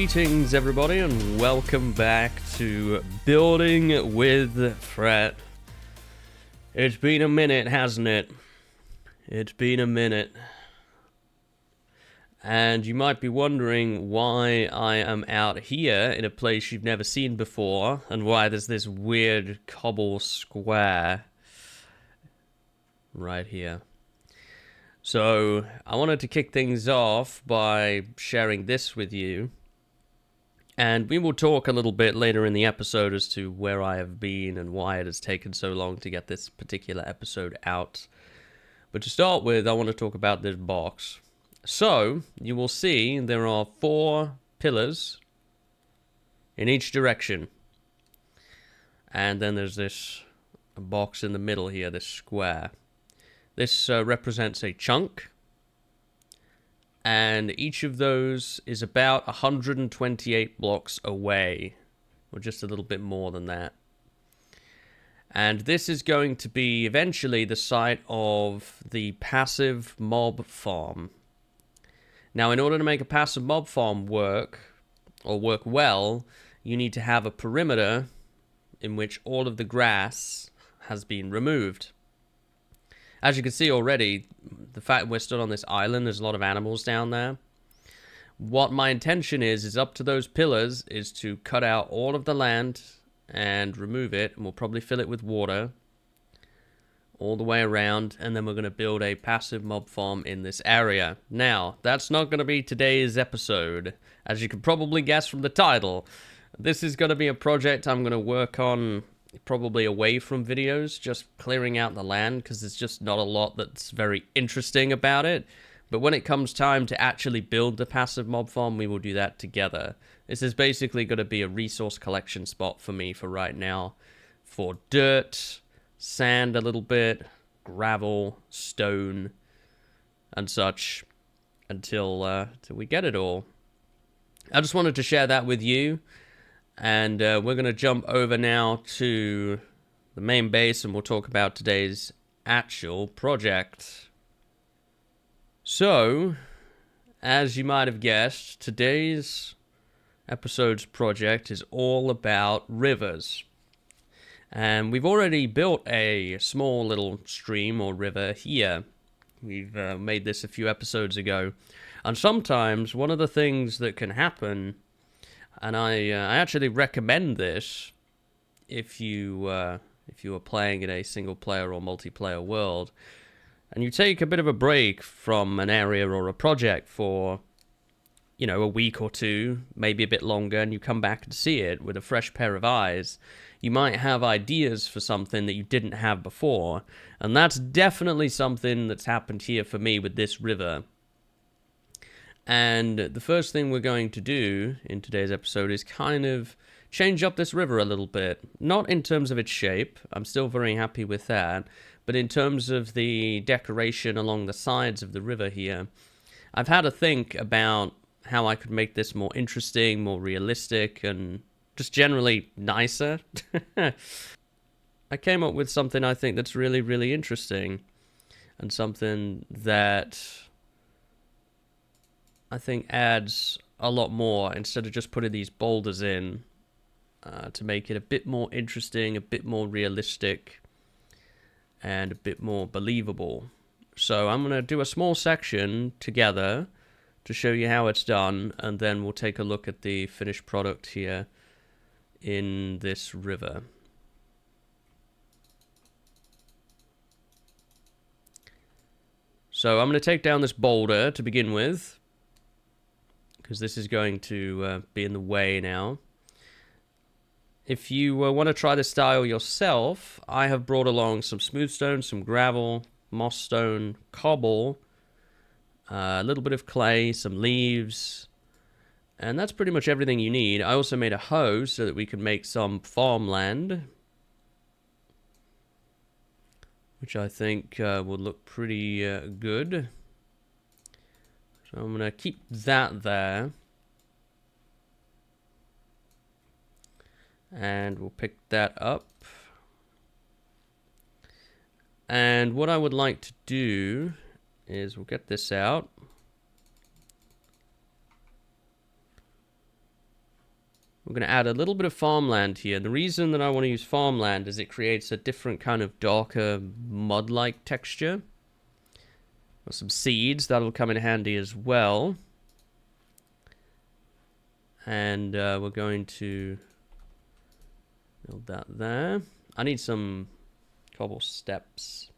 Greetings everybody and welcome back to Building with Fret. It's been a minute, hasn't it? It's been a minute. And you might be wondering why I am out here in a place you've never seen before and why there's this weird cobble square right here. So I wanted to kick things off by sharing this with you. And we will talk a little bit later in the episode as to where I have been and why it has taken so long to get this particular episode out. But to start with, I want to talk about this box. So, you will see there are 4 pillars in each direction. And then there's this box in the middle here, this square. This represents a chunk. And each of those is about 128 blocks away, or just a little bit more than that. And this is going to be eventually the site of the passive mob farm. Now, in order to make a passive mob farm work, or work well, you need to have a perimeter in which all of the grass has been removed. As you can see already, the fact we're stood on this island, there's a lot of animals down there. What my intention is up to those pillars, is to cut out all of the land and remove it, and we'll probably fill it with water all the way around, and then we're going to build a passive mob farm in this area. Now, that's not going to be today's episode, as you can probably guess from the title. This is going to be a project I'm going to work on probably away from videos, just clearing out the land, because there's just not a lot that's very interesting about it. But when it comes time to actually build the passive mob farm, we will do that together. This is basically going to be a resource collection spot for me for right now, for dirt, sand a little bit, gravel, stone, and such, until we get it all. I just wanted to share that with you. And we're going to jump over now to the main base, and we'll talk about today's actual project. So, as you might have guessed, today's episode's project is all about rivers. And we've already built a small little stream or river here. We've made this a few episodes ago. And sometimes one of the things that can happen, and I actually recommend this if you are playing in a single-player or multiplayer world, and you take a bit of a break from an area or a project for, you know, a week or two, maybe a bit longer, and you come back and see it with a fresh pair of eyes, you might have ideas for something that you didn't have before, and that's definitely something that's happened here for me with this river. And the first thing we're going to do in today's episode is kind of change up this river a little bit. Not in terms of its shape, I'm still very happy with that, but in terms of the decoration along the sides of the river here. I've had to think about how I could make this more interesting, more realistic, and just generally nicer. I came up with something I think that's really, really interesting, and something that I think adds a lot more, instead of just putting these boulders in, to make it a bit more interesting, a bit more realistic, and a bit more believable. So I'm going to do a small section together to show you how it's done, and then we'll take a look at the finished product here in this river. So I'm going to take down this boulder to begin with, because this is going to be in the way now. If you want to try this style yourself, I have brought along some smooth stone, some gravel, moss stone, cobble, a little bit of clay, some leaves, and that's pretty much everything you need. I also made a hoe so that we can make some farmland, which I think will look pretty good. So I'm going to keep that there. And we'll pick that up. And what I would like to do is we'll get this out. we're going to add a little bit of farmland here. The reason that I want to use farmland is it creates a different kind of darker mud-like texture. Got some seeds, that'll come in handy as well. And we're going to build that there. I need some cobble steps.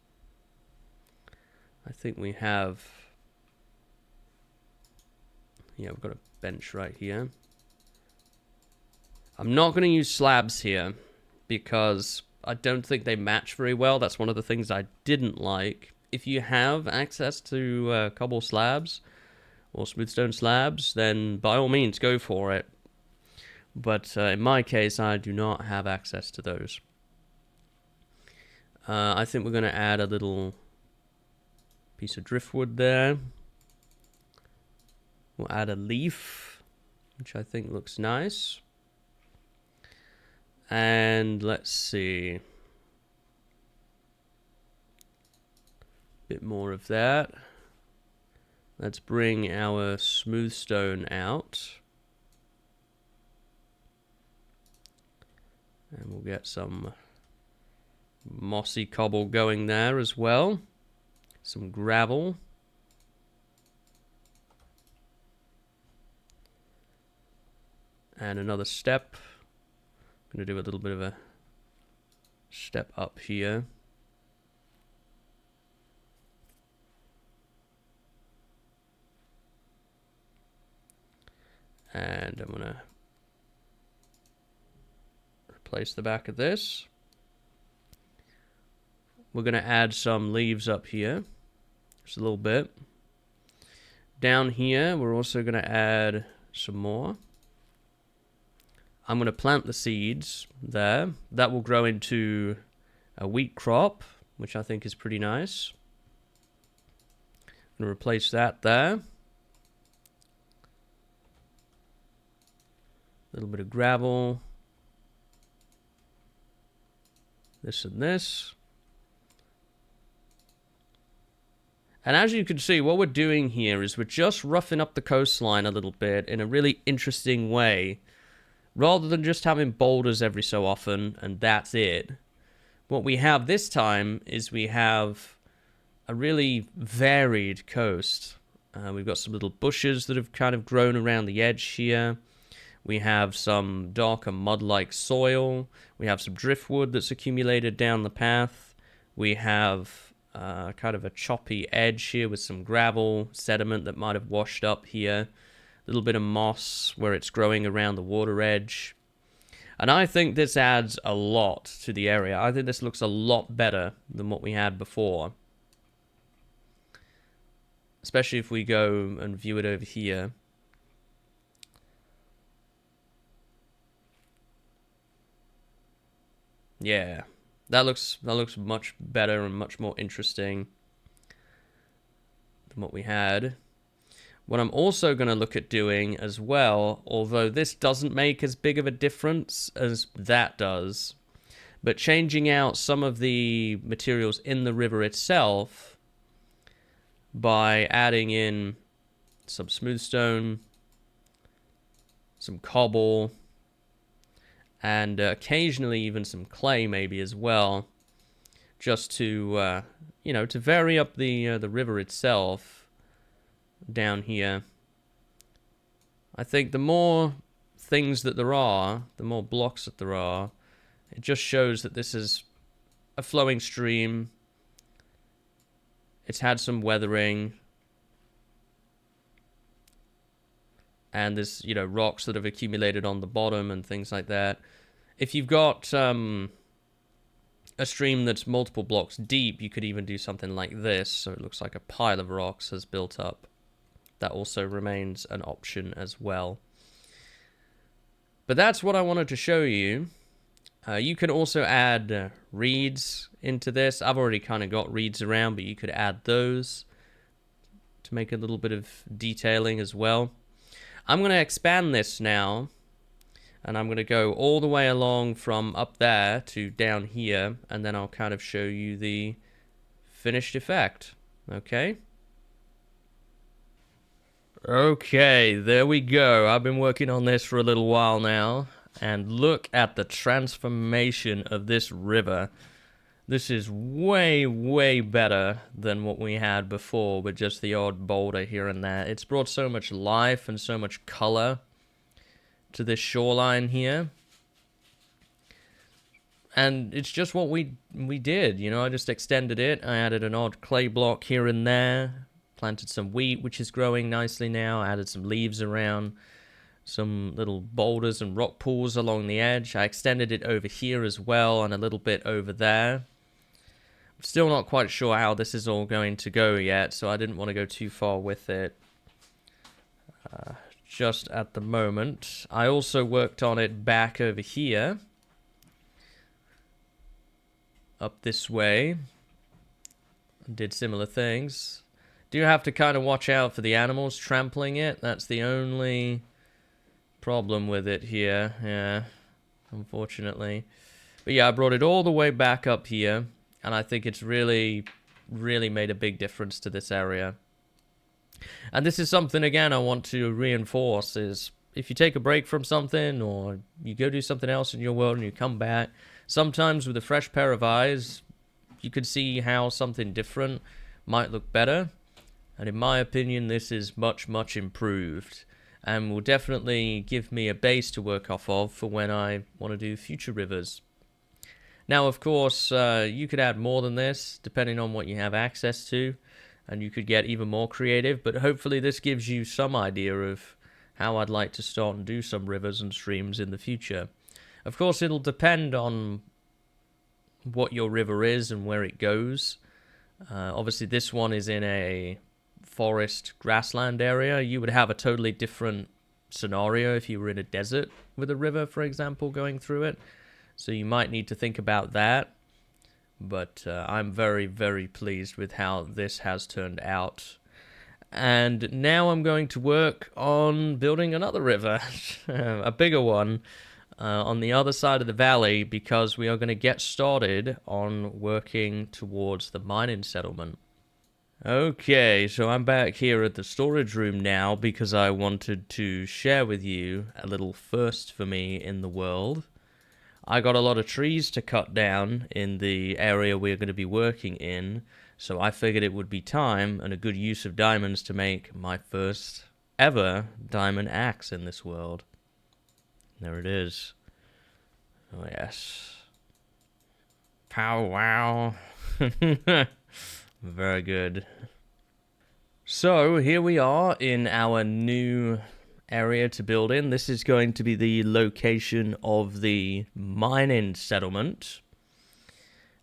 I think we have... Yeah, we've got a bench right here. I'm not going to use slabs here because I don't think they match very well. That's one of the things I didn't like. If you have access to cobble slabs or smoothstone slabs, then by all means go for it. But in my case, I do not have access to those. I think we're going to add a little piece of driftwood there. We'll add a leaf, which I think looks nice. And let's see. A bit more of that. Let's bring our smoothstone out. And we'll get some mossy cobble going there as well. Some gravel. And another step. I'm going to do a little bit of a step up here. And I'm going to replace the back of this. We're going to add some leaves up here. Just a little bit. Down here, we're also going to add some more. I'm going to plant the seeds there. That will grow into a wheat crop, which I think is pretty nice. I'm going to replace that there. A little bit of gravel. This and this. And as you can see, what we're doing here is we're just roughing up the coastline a little bit in a really interesting way. Rather than just having boulders every so often, and that's it. What we have this time is we have a really varied coast. We've got some little bushes that have kind of grown around the edge here. We have some darker mud-like soil. We have some driftwood that's accumulated down the path. We have kind of a choppy edge here with some gravel, sediment that might have washed up here. Little bit of moss where it's growing around the water edge. And I think this adds a lot to the area. I think this looks a lot better than what we had before. Especially if we go and view it over here. Yeah, that looks much better and much more interesting than what we had. What I'm also going to look at doing as well, although this doesn't make as big of a difference as that does, but changing out some of the materials in the river itself by adding in some smoothstone, some cobble, and occasionally even some clay maybe as well, just to, you know, to vary up the river itself. Down here, I think the more things that there are, the more blocks that there are, it just shows that this is a flowing stream. It's had some weathering, and there's, you know, rocks that have accumulated on the bottom and things like that. If you've got a stream that's multiple blocks deep, you could even do something like this, so it looks like a pile of rocks has built up. That also remains an option as well. But that's what I wanted to show you. You can also add reeds into this. I've already kind of got reeds around, but you could add those to make a little bit of detailing as well. I'm going to expand this now, and I'm going to go all the way along from up there to down here, and then I'll kind of show you the finished effect. Okay? Okay, there we go. I've been working on this for a little while now. And look at the transformation of this river. This is way, way better than what we had before with just the odd boulder here and there. It's brought so much life and so much color to this shoreline here. And it's just what we did, you know. I just extended it. I added an odd clay block here and there. Planted some wheat, which is growing nicely now. Added some leaves around. Some little boulders and rock pools along the edge. I extended it over here as well and a little bit over there. I'm still not quite sure how this is all going to go yet, so I didn't want to go too far with it just at the moment. I also worked on it back over here. Up this way. Did similar things. Do have to kind of watch out for the animals trampling it. That's the only problem with it here. Yeah, unfortunately. But yeah, I brought it all the way back up here. And I think it's really, really made a big difference to this area. And this is something, again, I want to reinforce is if you take a break from something or you go do something else in your world and you come back, sometimes with a fresh pair of eyes, you could see how something different might look better. And in my opinion, this is much, much improved. And will definitely give me a base to work off of for when I want to do future rivers. Now, of course, you could add more than this, depending on what you have access to. And you could get even more creative. But hopefully this gives you some idea of how I'd like to start and do some rivers and streams in the future. Of course, it'll depend on what your river is and where it goes. Obviously, this one is in a forest grassland area. You would have a totally different scenario if you were in a desert with a river, for example, going through it. So you might need to think about that. But I'm very, very pleased with how this has turned out. And now I'm going to work on building another river, a bigger one, on the other side of the valley, because we are going to get started on working towards the mining settlement. Okay, so I'm back here at the storage room now because I wanted to share with you a little first for me in the world. I got a lot of trees to cut down in the area we're going to be working in, so I figured it would be time and a good use of diamonds to make my first ever diamond axe in this world. There it is. Oh yes. Pow wow. Very good. So here we are in our new area to build in. This is going to be the location of the mining settlement.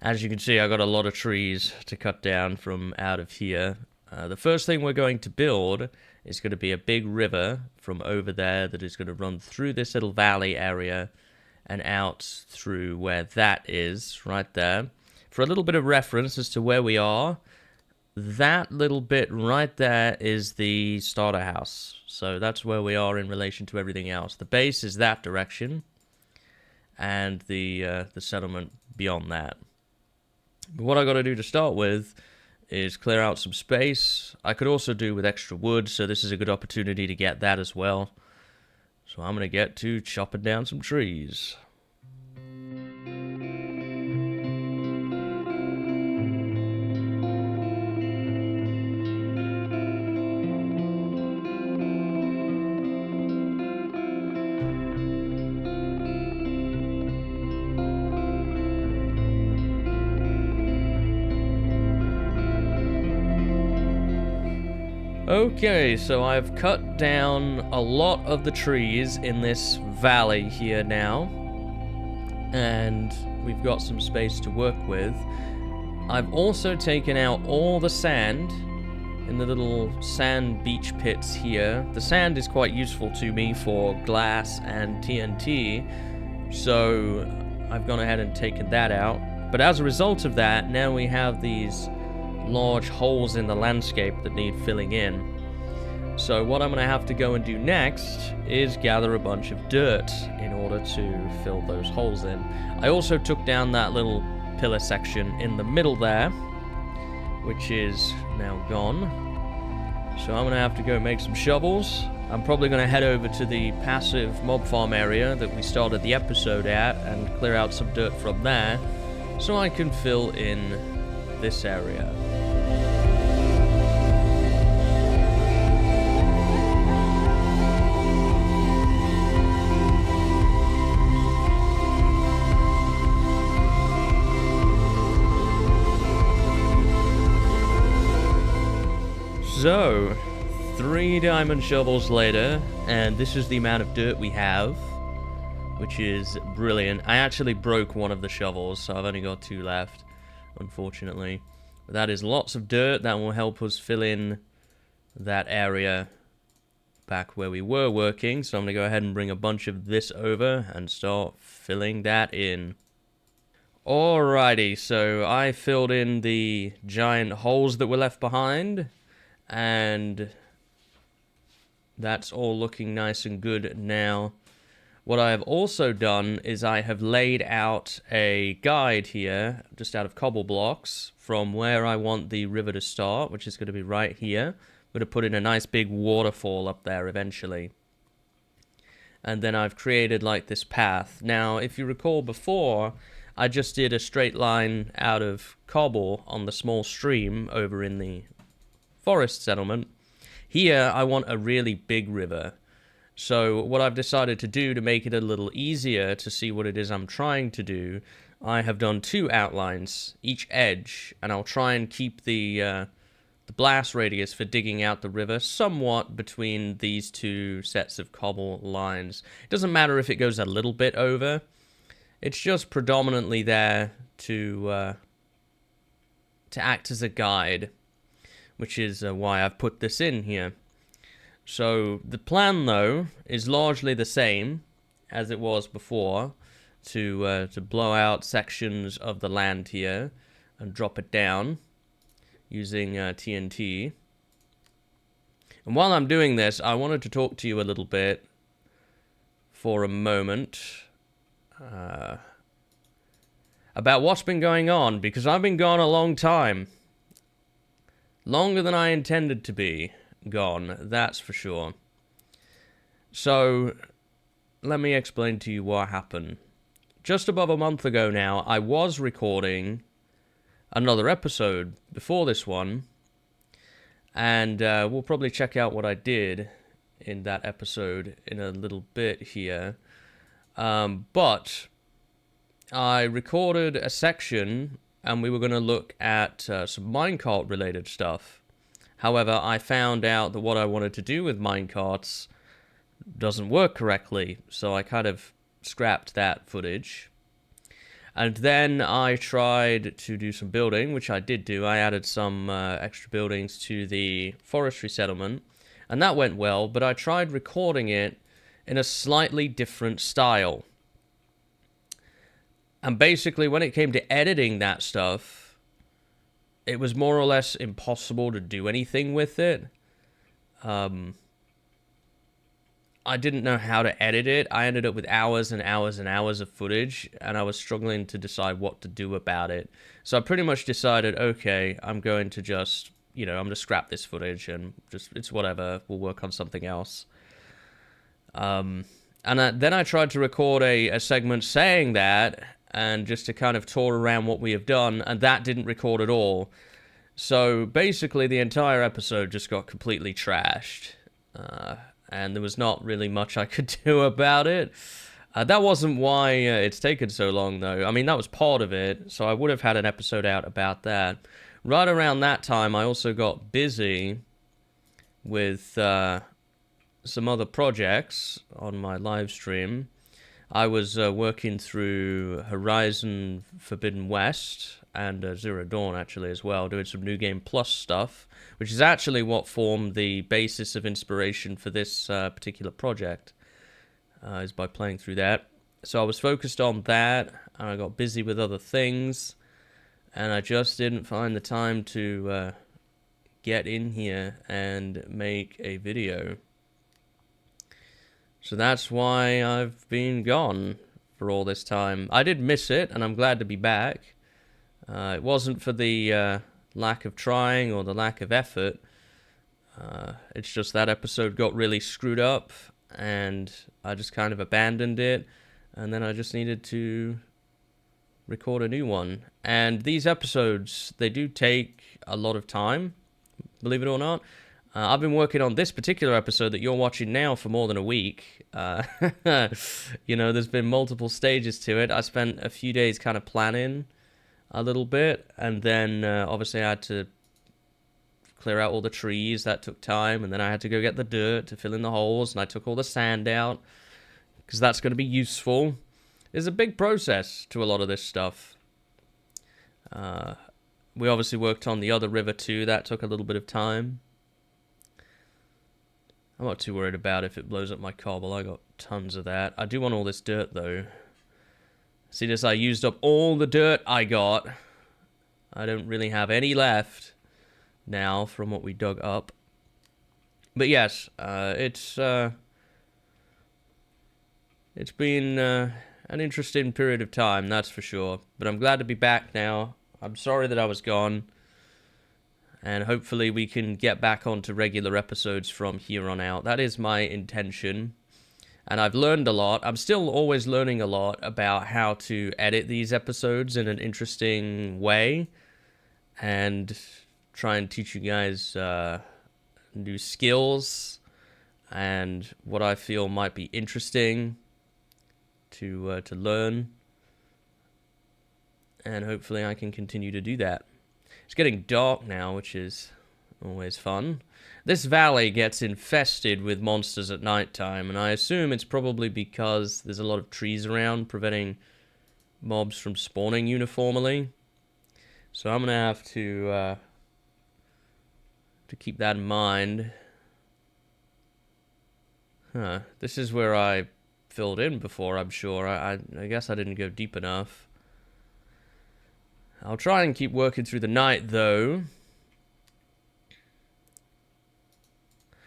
As you can see, I got a lot of trees to cut down from out of here. The first thing we're going to build is going to be a big river from over there that is going to run through this little valley area and out through where that is, right there. For a little bit of reference as to where we are, that little bit right there is the starter house. So that's where we are in relation to everything else. The base is that direction, and the settlement beyond that. But what I got to do to start with is clear out some space. I could also do with extra wood, so this is a good opportunity to get that as well. So I'm going to get to chopping down some trees. Okay, so I've cut down a lot of the trees in this valley here now, and we've got some space to work with. I've also taken out all the sand in the little sand beach pits here. The sand is quite useful to me for glass and TNT, so I've gone ahead and taken that out. But as a result of that, now we have these large holes in the landscape that need filling in. So what I'm going to have to go and do next is gather a bunch of dirt in order to fill those holes in. I also took down that little pillar section in the middle there, which is now gone. So I'm going to have to go make some shovels I'm probably going to head over to the passive mob farm area that we started the episode at and clear out some dirt from there so I can fill in this area. So, 3 diamond shovels later, and this is the amount of dirt we have, which is brilliant. I actually broke one of the shovels, so I've only got 2 left, unfortunately. But that is lots of dirt. That will help us fill in that area back where we were working. So I'm going to go ahead and bring a bunch of this over and start filling that in. Alrighty, so I filled in the giant holes that were left behind, and that's all looking nice and good now. What I have also done is I have laid out a guide here, just out of cobble blocks, from where I want the river to start, which is going to be right here. I'm going to put in a nice big waterfall up there eventually. And then I've created like this path. Now, if you recall before, I just did a straight line out of cobble on the small stream over in the forest settlement. Here, I want a really big river. So what I've decided to do to make it a little easier to see what it is I'm trying to do, I have done 2 outlines, each edge, and I'll try and keep the blast radius for digging out the river somewhat between these 2 sets of cobble lines. It doesn't matter if it goes a little bit over. It's just predominantly there to act as a guide, which is why I've put this in here. So the plan, though, is largely the same as it was before, to blow out sections of the land here and drop it down using TNT. And while I'm doing this, I wanted to talk to you a little bit for a moment about what's been going on, because I've been gone a long time. Longer than I intended to be gone, that's for sure. So, let me explain to you what happened. Just above a month ago now, I was recording another episode before this one, and we'll probably check out what I did in that episode in a little bit here. But I recorded a section, and we were going to look at some minecart related stuff. However, I found out that what I wanted to do with minecarts doesn't work correctly, so I kind of scrapped that footage. And then I tried to do some building, which I did do. I added some extra buildings to the forestry settlement, and that went well, but I tried recording it in a slightly different style. And basically, when it came to editing that stuff, it was more or less impossible to do anything with it. I didn't know how to edit it. I ended up with hours and hours and hours of footage, and I was struggling to decide what to do about it. So I pretty much decided, okay, I'm going to just, I'm going to scrap this footage and just, it's whatever, we'll work on something else. And then I tried to record a segment saying that, and just to kind of tour around what we have done, and that didn't record at all. So basically the entire episode just got completely trashed. And there was not really much I could do about it. That wasn't why it's taken so long, though. I mean, that was part of it, so I would have had an episode out about that. Right around that time, I also got busy with some other projects on my live stream. I was working through Horizon Forbidden West and Zero Dawn, actually, as well, doing some New Game Plus stuff, which is actually what formed the basis of inspiration for this particular project, is by playing through that. So I was focused on that, and I got busy with other things, and I just didn't find the time to get in here and make a video. So that's why I've been gone for all this time. I did miss it, and I'm glad to be back. It wasn't for the lack of trying or the lack of effort. It's just that episode got really screwed up, and I just kind of abandoned it, and then I just needed to record a new one. And these episodes, they do take a lot of time, believe it or not. I've been working on this particular episode that you're watching now for more than a week. You know, there's been multiple stages to it. I spent a few days kind of planning a little bit, and then obviously I had to clear out all the trees. That took time, and then I had to go get the dirt to fill in the holes, and I took all the sand out, because that's going to be useful. There's a big process to a lot of this stuff. We obviously worked on the other river too. That took a little bit of time. I'm not too worried about if it blows up my cobble. I got tons of that. I do want all this dirt, though. See this? I used up all the dirt I got. I don't really have any left now from what we dug up. But yes, it's been an interesting period of time, that's for sure. But I'm glad to be back now. I'm sorry that I was gone. And hopefully we can get back onto regular episodes from here on out. That is my intention. And I've learned a lot. I'm still always learning a lot about how to edit these episodes in an interesting way. And try and teach you guys new skills. And what I feel might be interesting to learn. And hopefully I can continue to do that. It's getting dark now, which is always fun. This valley gets infested with monsters at nighttime, and I assume it's probably because there's a lot of trees around, preventing mobs from spawning uniformly. So I'm going to have to keep that in mind. This is where I filled in before, I'm sure. I guess I didn't go deep enough. I'll try and keep working through the night, though.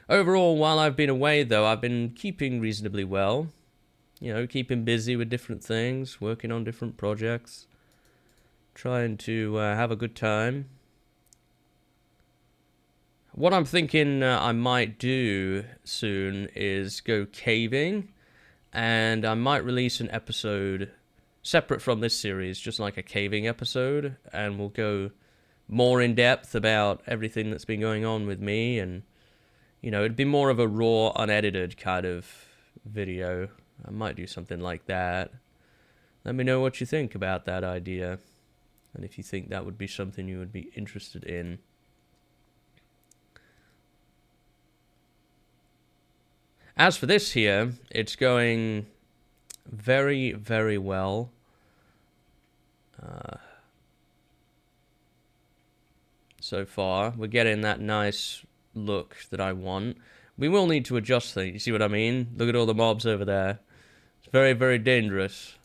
Overall, while I've been away, though, I've been keeping reasonably well. You know, keeping busy with different things, working on different projects. Trying to have a good time. What I'm thinking I might do soon is go caving. And I might release an episode separate from this series, just like a caving episode, and we'll go more in depth about everything that's been going on with me, and you know, it'd be more of a raw, unedited kind of video. I might do something like that. Let me know what you think about that idea, and if you think that would be something you would be interested in. As for this here, it's going very, very well. So far, we're getting that nice look that I want. We will need to adjust things, you see what I mean? Look at all the mobs over there. It's very, very dangerous.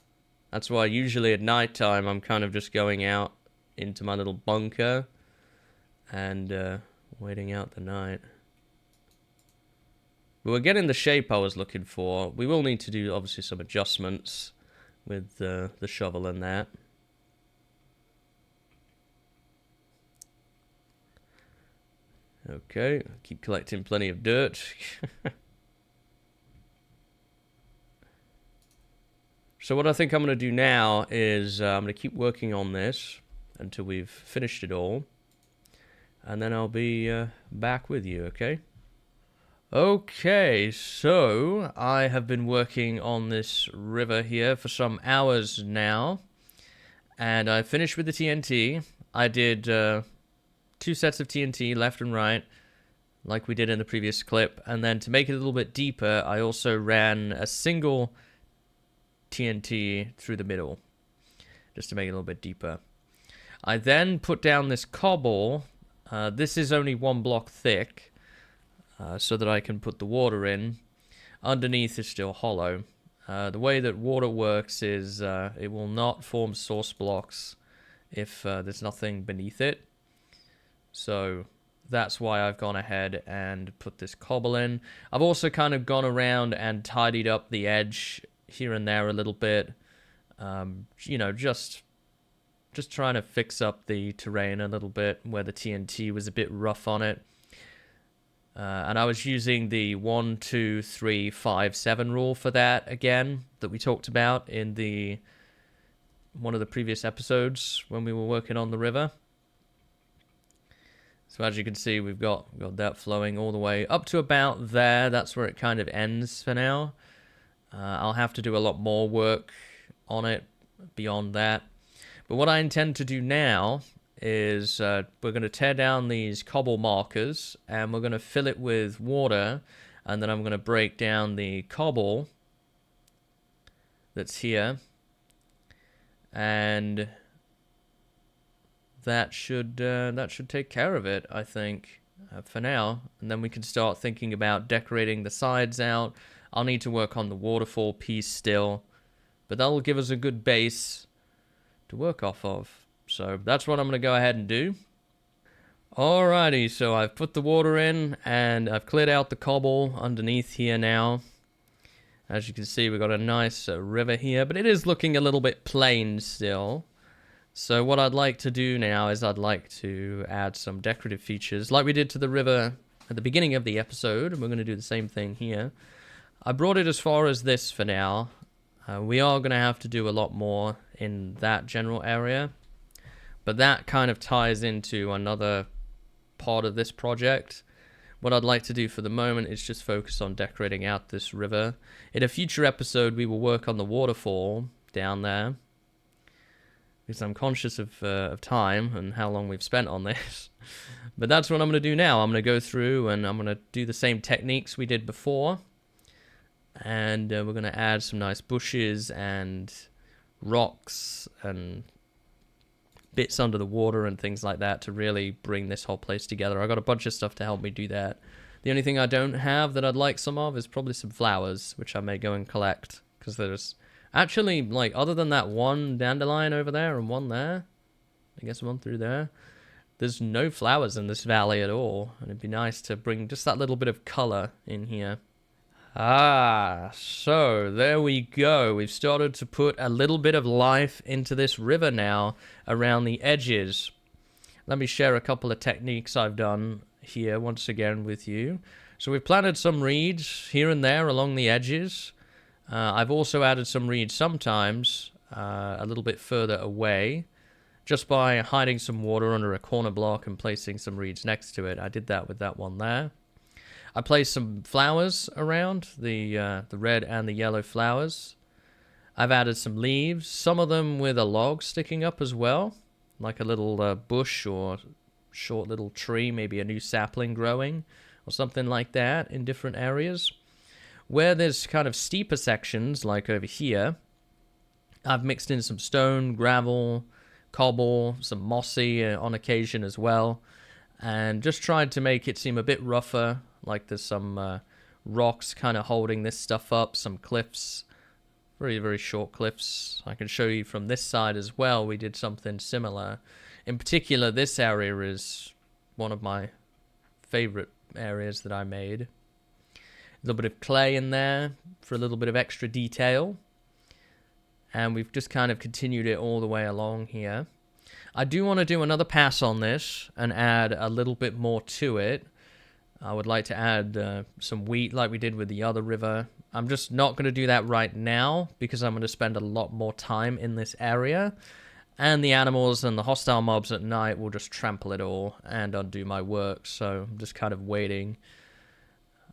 That's why usually at night time I'm kind of just going out into my little bunker and waiting out the night. But we're getting the shape I was looking for. We will need to do obviously some adjustments with the shovel and that. Okay, keep collecting plenty of dirt. So what I think I'm going to do now is I'm going to keep working on this until we've finished it all. And then I'll be back with you, okay? Okay, so I have been working on this river here for some hours now. And I finished with the TNT. I did 2 sets of TNT, left and right, like we did in the previous clip. And then to make it a little bit deeper, I also ran a single TNT through the middle, just to make it a little bit deeper. I then put down this cobble. This is only 1 block thick, so that I can put the water in. Underneath is still hollow. The way that water works is it will not form source blocks if there's nothing beneath it. So that's why I've gone ahead and put this cobble in. I've also kind of gone around and tidied up the edge here and there a little bit. You know, just trying to fix up the terrain a little bit where the TNT was a bit rough on it. And I was using the 1, 2, 3, 5, 7 rule for that again, that we talked about in one of the previous episodes when we were working on the river. So as you can see, we've got that flowing all the way up to about there. That's where it kind of ends for now. I'll have to do a lot more work on it beyond that. But what I intend to do now is we're going to tear down these cobble markers and we're going to fill it with water, and then I'm going to break down the cobble that's here, and that should take care of it, I think, for now. And then we can start thinking about decorating the sides out. I'll need to work on the waterfall piece still, but that'll give us a good base to work off of. So that's what I'm going to go ahead and do. Alrighty, so I've put the water in and I've cleared out the cobble underneath here now. As you can see, we've got a nice river here, but it is looking a little bit plain still. So what I'd like to do now is I'd like to add some decorative features like we did to the river at the beginning of the episode, and we're going to do the same thing here. I brought it as far as this for now. We are going to have to do a lot more in that general area, but that kind of ties into another part of this project. What I'd like to do for the moment is just focus on decorating out this river. In a future episode, we will work on the waterfall down there, because I'm conscious of time and how long we've spent on this. But that's what I'm going to do now. I'm going to go through and I'm going to do the same techniques we did before. And we're going to add some nice bushes and rocks and bits under the water and things like that to really bring this whole place together. I got a bunch of stuff to help me do that. The only thing I don't have that I'd like some of is probably some flowers, which I may go and collect, because there's actually, like, other than that one dandelion over there and one there, I guess one through there, there's no flowers in this valley at all. And it'd be nice to bring just that little bit of color in here. So there we go. We've started to put a little bit of life into this river now around the edges. Let me share a couple of techniques I've done here once again with you. So we've planted some reeds here and there along the edges. I've also added some reeds sometimes a little bit further away, just by hiding some water under a corner block and placing some reeds next to it. I did that with that one there. I placed some flowers around, the red and the yellow flowers. I've added some leaves, some of them with a log sticking up as well, like a little bush or short little tree, maybe a new sapling growing or something like that in different areas. Where there's kind of steeper sections, like over here, I've mixed in some stone, gravel, cobble, some mossy on occasion as well, and just tried to make it seem a bit rougher, like there's some rocks kind of holding this stuff up, some cliffs, very, very short cliffs. I can show you from this side as well, we did something similar. In particular, this area is one of my favorite areas that I made. A little bit of clay in there for a little bit of extra detail. And we've just kind of continued it all the way along here. I do want to do another pass on this and add a little bit more to it. I would like to add some wheat like we did with the other river. I'm just not going to do that right now because I'm going to spend a lot more time in this area. And the animals and the hostile mobs at night will just trample it all and undo my work. So I'm just kind of waiting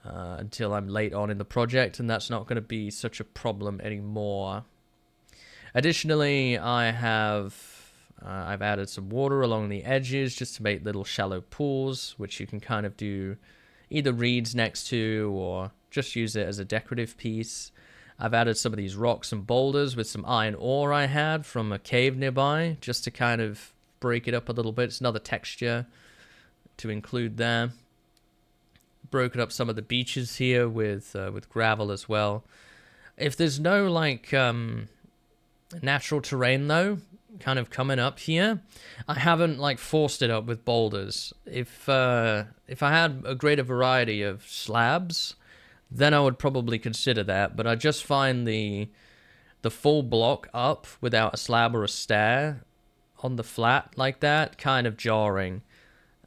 until I'm late on in the project, and that's not going to be such a problem anymore. Additionally, I've added some water along the edges just to make little shallow pools, which you can kind of do either reeds next to or just use it as a decorative piece. I've added some of these rocks and boulders with some iron ore I had from a cave nearby, just to kind of break it up a little bit. It's another texture to include there. Broken up some of the beaches here with gravel as well. If there's no like natural terrain though, kind of coming up here, I haven't like forced it up with boulders. If I had a greater variety of slabs, then I would probably consider that, but I just find the full block up without a slab or a stair on the flat like that kind of jarring.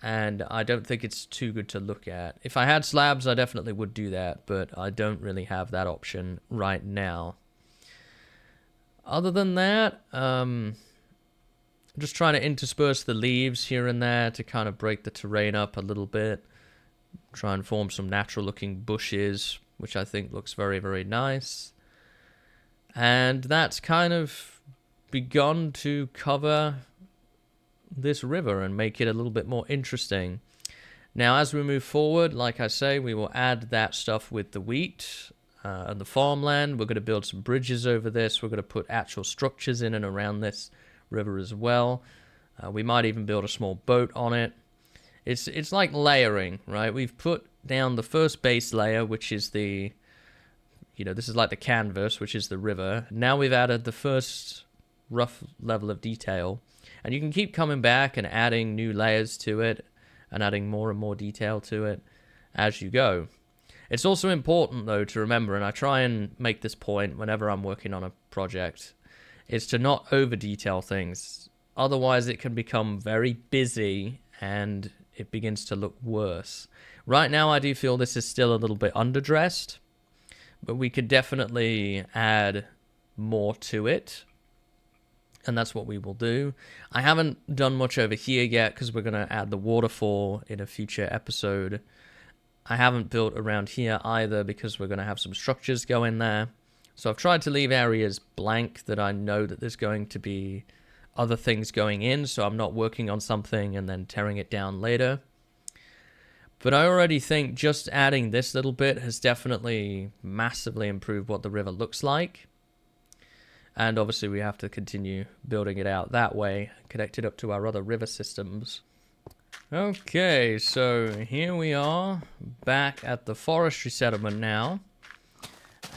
and I don't think it's too good to look at. If I had slabs, I definitely would do that, but I don't really have that option right now. Other than that, I'm just trying to intersperse the leaves here and there to kind of break the terrain up a little bit. Try and form some natural looking bushes, which I think looks very, very nice. And that's kind of begun to cover this river and make it a little bit more interesting. Now, as we move forward, like I say, we will add that stuff with the wheat and the farmland. We're going to build some bridges over this. We're going to put actual structures in and around this river as well. We might even build a small boat on it. It's like layering, right? We've put down the first base layer, which is the, this is like the canvas, which is the river. Now we've added the first rough level of detail. And you can keep coming back and adding new layers to it and adding more and more detail to it as you go. It's also important, though, to remember, and I try and make this point whenever I'm working on a project, is to not over-detail things. Otherwise, it can become very busy and it begins to look worse. Right now, I do feel this is still a little bit underdressed, but we could definitely add more to it. And that's what we will do. I haven't done much over here yet because we're going to add the waterfall in a future episode. I haven't built around here either because we're going to have some structures go in there. So I've tried to leave areas blank that I know that there's going to be other things going in, so I'm not working on something and then tearing it down later. But I already think just adding this little bit has definitely massively improved what the river looks like. And obviously we have to continue building it out that way, connect it up to our other river systems. Okay, so here we are, back at the forestry settlement now.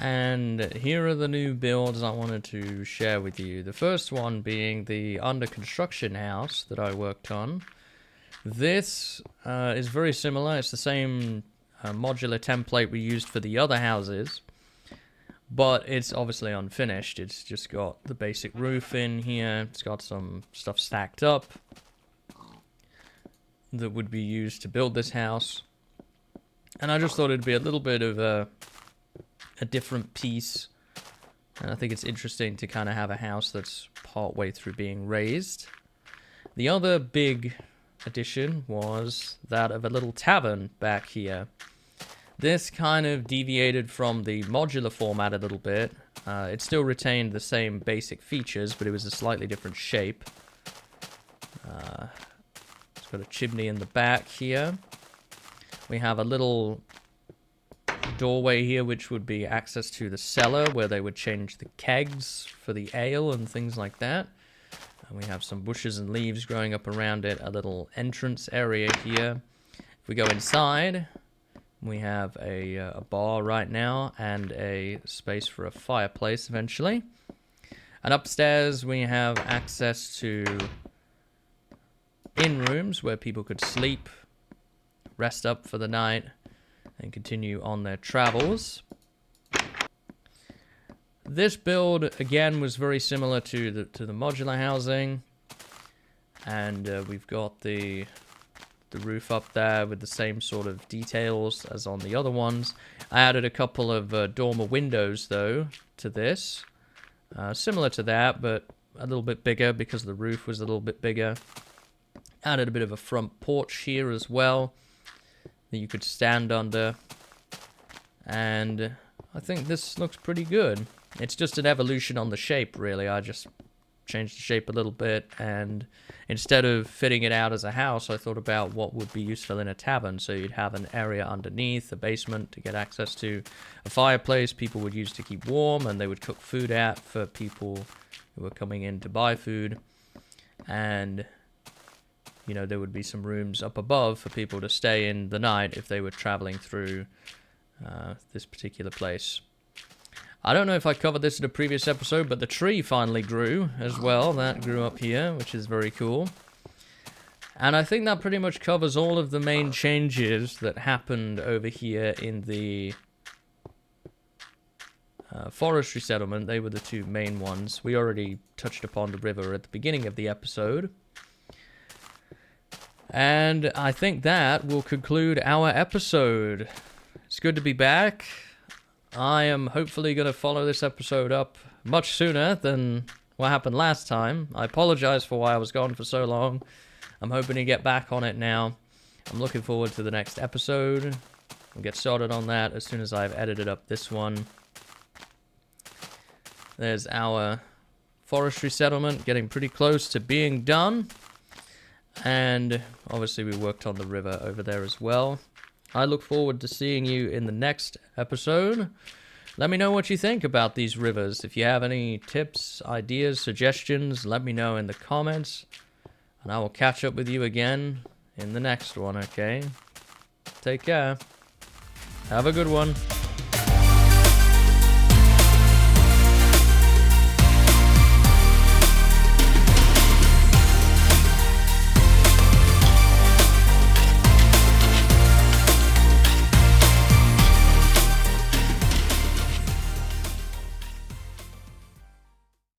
And here are the new builds I wanted to share with you. The first one being the under construction house that I worked on. This is very similar. It's the same modular template we used for the other houses. But it's obviously unfinished. It's just got the basic roof in here. It's got some stuff stacked up that would be used to build this house. And I just thought it'd be a little bit of a different piece. And I think it's interesting to kind of have a house that's partway through being raised. The other big addition was that of a little tavern back here. This kind of deviated from the modular format a little bit. It still retained the same basic features, but it was a slightly different shape. It's got a chimney in the back here. We have a little doorway here, which would be access to the cellar, where they would change the kegs for the ale and things like that. And we have some bushes and leaves growing up around it, a little entrance area here. If we go inside, we have a bar right now and a space for a fireplace eventually. And upstairs we have access to inn rooms where people could sleep, rest up for the night, and continue on their travels. This build, again, was very similar to the modular housing. And we've got the roof up there with the same sort of details as on the other ones. I added a couple of dormer windows, though, to this. Similar to that, but a little bit bigger because the roof was a little bit bigger. Added a bit of a front porch here as well that you could stand under. And I think this looks pretty good. It's just an evolution on the shape, really. I just changed the shape a little bit, and instead of fitting it out as a house, I thought about what would be useful in a tavern. So you'd have an area underneath, a basement to get access to, a fireplace people would use to keep warm, and they would cook food at for people who were coming in to buy food. And, you know, there would be some rooms up above for people to stay in the night if they were traveling through this particular place. I don't know if I covered this in a previous episode, but the tree finally grew as well. That grew up here, which is very cool. And I think that pretty much covers all of the main changes that happened over here in the forestry settlement. They were the two main ones. We already touched upon the river at the beginning of the episode. And I think that will conclude our episode. It's good to be back. I am hopefully going to follow this episode up much sooner than what happened last time. I apologize for why I was gone for so long. I'm hoping to get back on it now. I'm looking forward to the next episode. We'll get started on that as soon as I've edited up this one. There's our forestry settlement getting pretty close to being done. And obviously we worked on the river over there as well. I look forward to seeing you in the next episode. Let me know what you think about these rivers. If you have any tips, ideas, suggestions, let me know in the comments. And I will catch up with you again in the next one, okay? Take care. Have a good one.